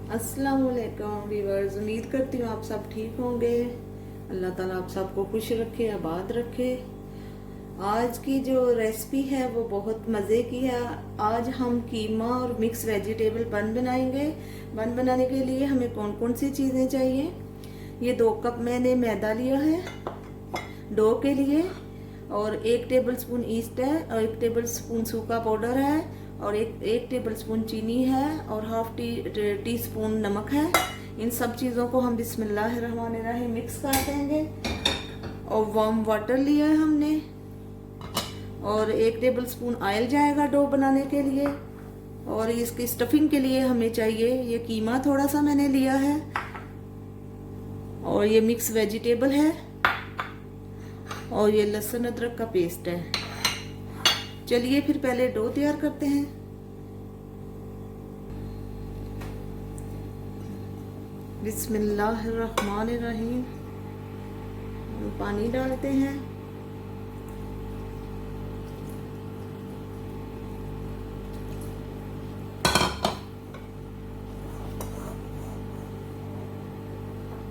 अस्सलाम वालेकुम व्यूअर्स, उम्मीद करती हूँ आप सब ठीक होंगे। अल्लाह ताला आप सबको खुश रखे, आबाद रखे। आज की जो रेसिपी है वो बहुत मज़े की है। आज हम कीमा और मिक्स वेजिटेबल बन बनाएंगे। बन बनाने के लिए हमें कौन कौन सी चीज़ें चाहिए। ये 2 कप मैंने मैदा लिया है डो के लिए, और 1 टेबल स्पून ईस्ट है, और 1 टेबल स्पून सूखा पाउडर है, और एक टेबल स्पून चीनी है, और हाफ टी स्पून नमक है। इन सब चीज़ों को हम बिस्मिल्लाहिर्रहमानिर्रहीम मिक्स कर देंगे। और वार्म वाटर लिया है हमने, और 1 टेबल स्पून ऑयल जाएगा डो बनाने के लिए। और इसकी स्टफिंग के लिए हमें चाहिए ये कीमा थोड़ा सा मैंने लिया है, और ये मिक्स वेजिटेबल है, और ये लहसुन अदरक का पेस्ट है। चलिए फिर पहले डो तैयार करते हैं। बिस्मिल्लाहिर्रहमानिर्रहीम। पानी डालते हैं।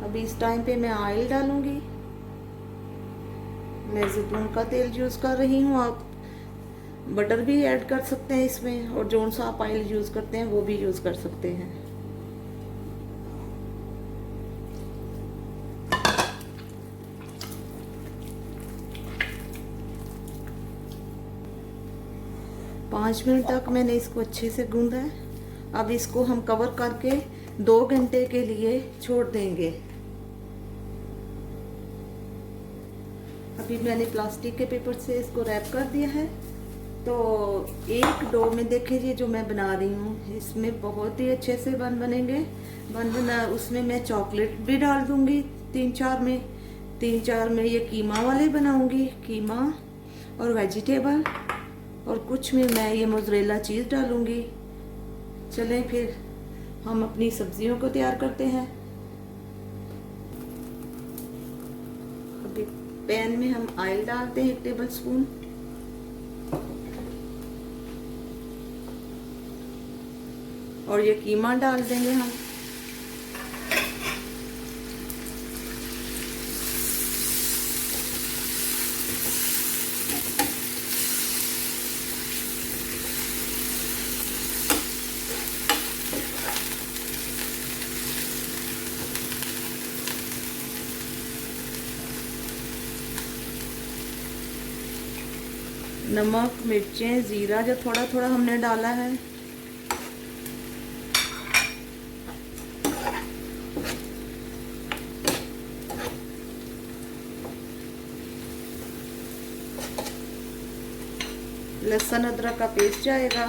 अभी इस टाइम पे मैं ऑयल डालूंगी। मैं जैतून का तेल यूज़ कर रही हूँ, आप बटर भी ऐड कर सकते हैं इसमें, और जो सा आप ऑयल यूज़ करते हैं वो भी यूज़ कर सकते हैं। पाँच मिनट तक मैंने इसको अच्छे से गूंदा है। अब इसको हम कवर करके 2 घंटे के लिए छोड़ देंगे। अभी मैंने प्लास्टिक के पेपर से इसको रैप कर दिया है। तो एक डो में देखिए जो मैं बना रही हूँ, इसमें बहुत ही अच्छे से बनेंगे। बना उसमें मैं चॉकलेट भी डाल दूंगी 3-4 में ये कीमा वाले बनाऊंगी, कीमा और वेजिटेबल, और कुछ में मैं ये मोज़रेला चीज़ डालूंगी। चलें फिर हम अपनी सब्जियों को तैयार करते हैं। अभी पैन में हम ऑयल डालते हैं 1 टेबल स्पून, और ये कीमा डाल देंगे हम। नमक, मिर्चें, जीरा जो थोड़ा थोड़ा हमने डाला है। लहसुन अदरक का पेस्ट जाएगा।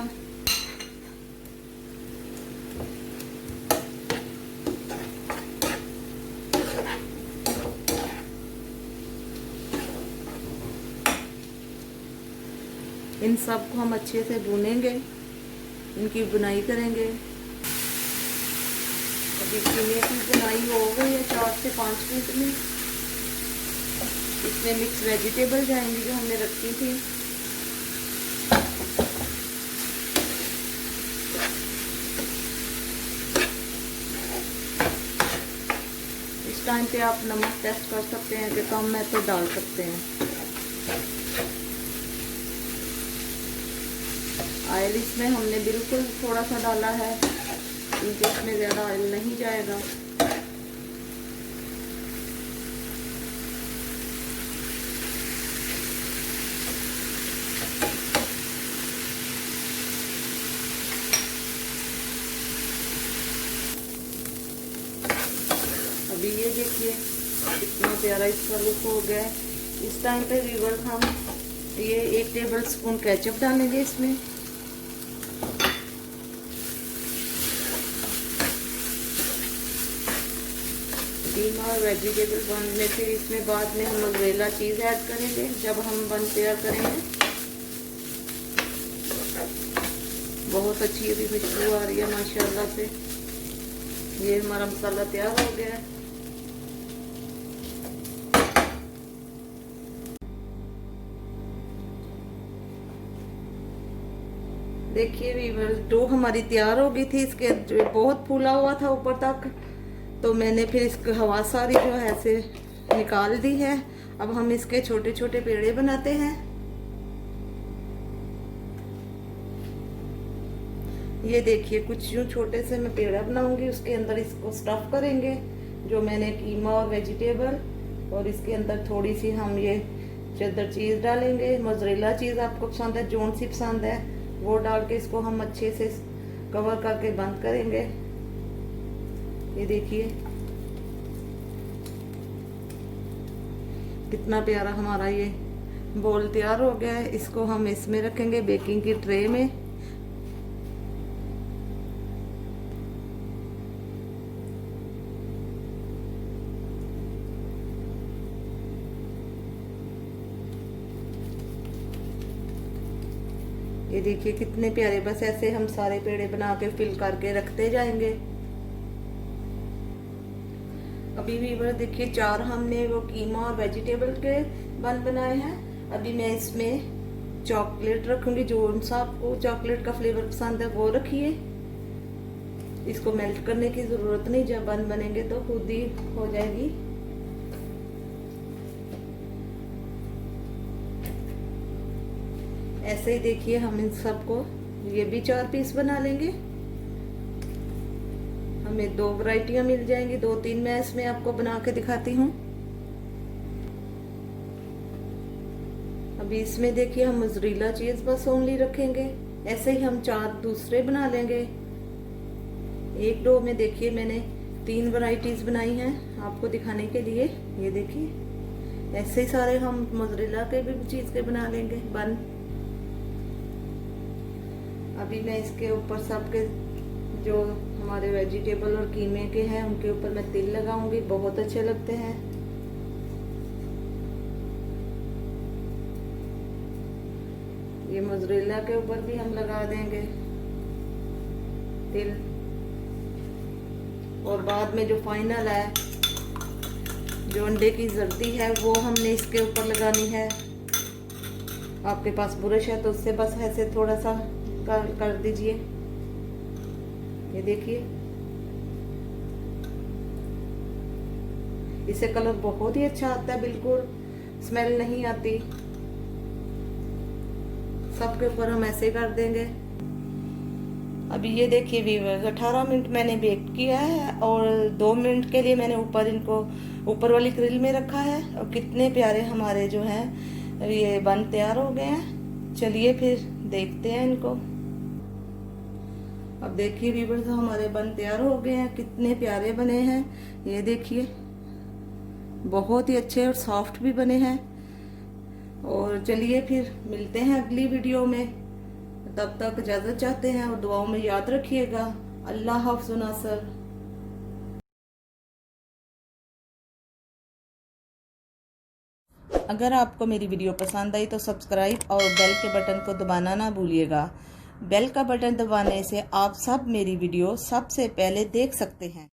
इन सब को हम अच्छे से भूनेंगे, इनकी बुनाई करेंगे। अभी कीमे की बुनाई हो गई है 4 से 5 मिनट में। इसमें मिक्स वेजिटेबल जाएंगी जो हमने रखी थी। इस टाइम पे आप नमक टेस्ट कर सकते हैं कि कम है तो डाल सकते हैं। ऑयल इसमें हमने बिल्कुल थोड़ा सा डाला है, क्योंकि इसमें ज़्यादा ऑयल नहीं जाएगा। अभी ये देखिए कितना प्यारा इसका लुक हो गया है। इस टाइम पे व्यूअर्स हम ये 1 टेबल स्पून केचप डालेंगे इसमें। कीमा और वेजिटेबल बनने फिर इसमें बाद में हम मोज़रेला चीज़ ऐड करेंगे जब हम बन तैयार करेंगे। बहुत अच्छी अभी खुशबू आ रही है माशाल्लाह से। ये हमारा मसाला तैयार हो गया है। देखिए वीवर्स, डो हमारी तैयार हो गई थी। इसके जो बहुत फूला हुआ था ऊपर तक, तो मैंने फिर इसकी हवा सारी जो है ऐसे निकाल दी है। अब हम इसके छोटे छोटे पेड़े बनाते हैं। ये देखिए, कुछ यूं छोटे से मैं पेड़ा बनाऊंगी, उसके अंदर इसको स्टफ करेंगे, जो मैंने कीमा और वेजिटेबल, और इसके अंदर थोड़ी सी हम ये चेदर चीज डालेंगे। मोज़रेला चीज आपको पसंद है, जोन सी पसंद है, वो डाल के इसको हम अच्छे से कवर करके बंद करेंगे। ये देखिए कितना प्यारा हमारा ये बोल तैयार हो गया है। इसको हम इसमें रखेंगे, बेकिंग की ट्रे में। ये देखिए कितने प्यारे, बस ऐसे हम सारे पेड़े बना के फिल करके रखते जाएंगे। अभी भी देखिए 4 हमने वो कीमा और वेजिटेबल के बन बनाए हैं। अभी मैं इसमें चॉकलेट रखूंगी, जो सा आपको चॉकलेट का फ्लेवर पसंद है वो रखिए। इसको मेल्ट करने की जरूरत नहीं, जब बन बनेंगे तो खुद ही हो जाएगी। ऐसे ही देखिए हम इन सबको, ये भी 4 पीस बना लेंगे। हमें 2 वैरायटियां मिल जाएंगी, 2-3 मैं इसमें आपको बना के दिखाती हूँ। अभी इसमें देखिए हम मोज़रेला चीज बस ओनली रखेंगे। ऐसे ही हम 4 दूसरे बना लेंगे। एक डो में देखिए मैंने 3 वैरायटीज बनाई हैं आपको दिखाने के लिए। ये देखिए ऐसे ही सारे हम मोज़रेला के भी चीज के बना लेंगे बन। अभी मैं इसके ऊपर सबके जो हमारे वेजिटेबल और कीमे के हैं उनके ऊपर मैं तिल लगाऊंगी, बहुत अच्छे लगते हैं। ये मोज़रेला के ऊपर भी हम लगा देंगे तिल। और बाद में जो फाइनल है, जो अंडे की जर्दी है, वो हमने इसके ऊपर लगानी है। आपके पास ब्रश है तो उससे बस ऐसे थोड़ा सा कर दीजिए। ये देखिए इससे कलर बहुत ही अच्छा आता है, बिल्कुल स्मेल नहीं आती। सबके ऊपर हम ऐसे कर देंगे। अभी ये देखिए व्यूअर्स, 18 मिनट मैंने बेक किया है और 2 मिनट के लिए मैंने ऊपर इनको ऊपर वाली ग्रिल में रखा है। और कितने प्यारे हमारे जो हैं ये बन तैयार हो गए हैं। चलिए फिर देखते हैं इनको। अब देखिए व्यूअर्स, हमारे बन तैयार हो गए हैं, कितने प्यारे बने हैं। ये देखिए बहुत ही अच्छे और सॉफ्ट भी बने हैं। और चलिए फिर मिलते हैं अगली वीडियो में, तब तक इजाजत चाहते हैं और दुआओं में याद रखिएगा। अल्लाह हाफ़िज़ नासर। अगर आपको मेरी वीडियो पसंद आई तो सब्सक्राइब और बेल के बटन को दबाना ना भूलिएगा। बेल का बटन दबाने से आप सब मेरी वीडियो सबसे पहले देख सकते हैं।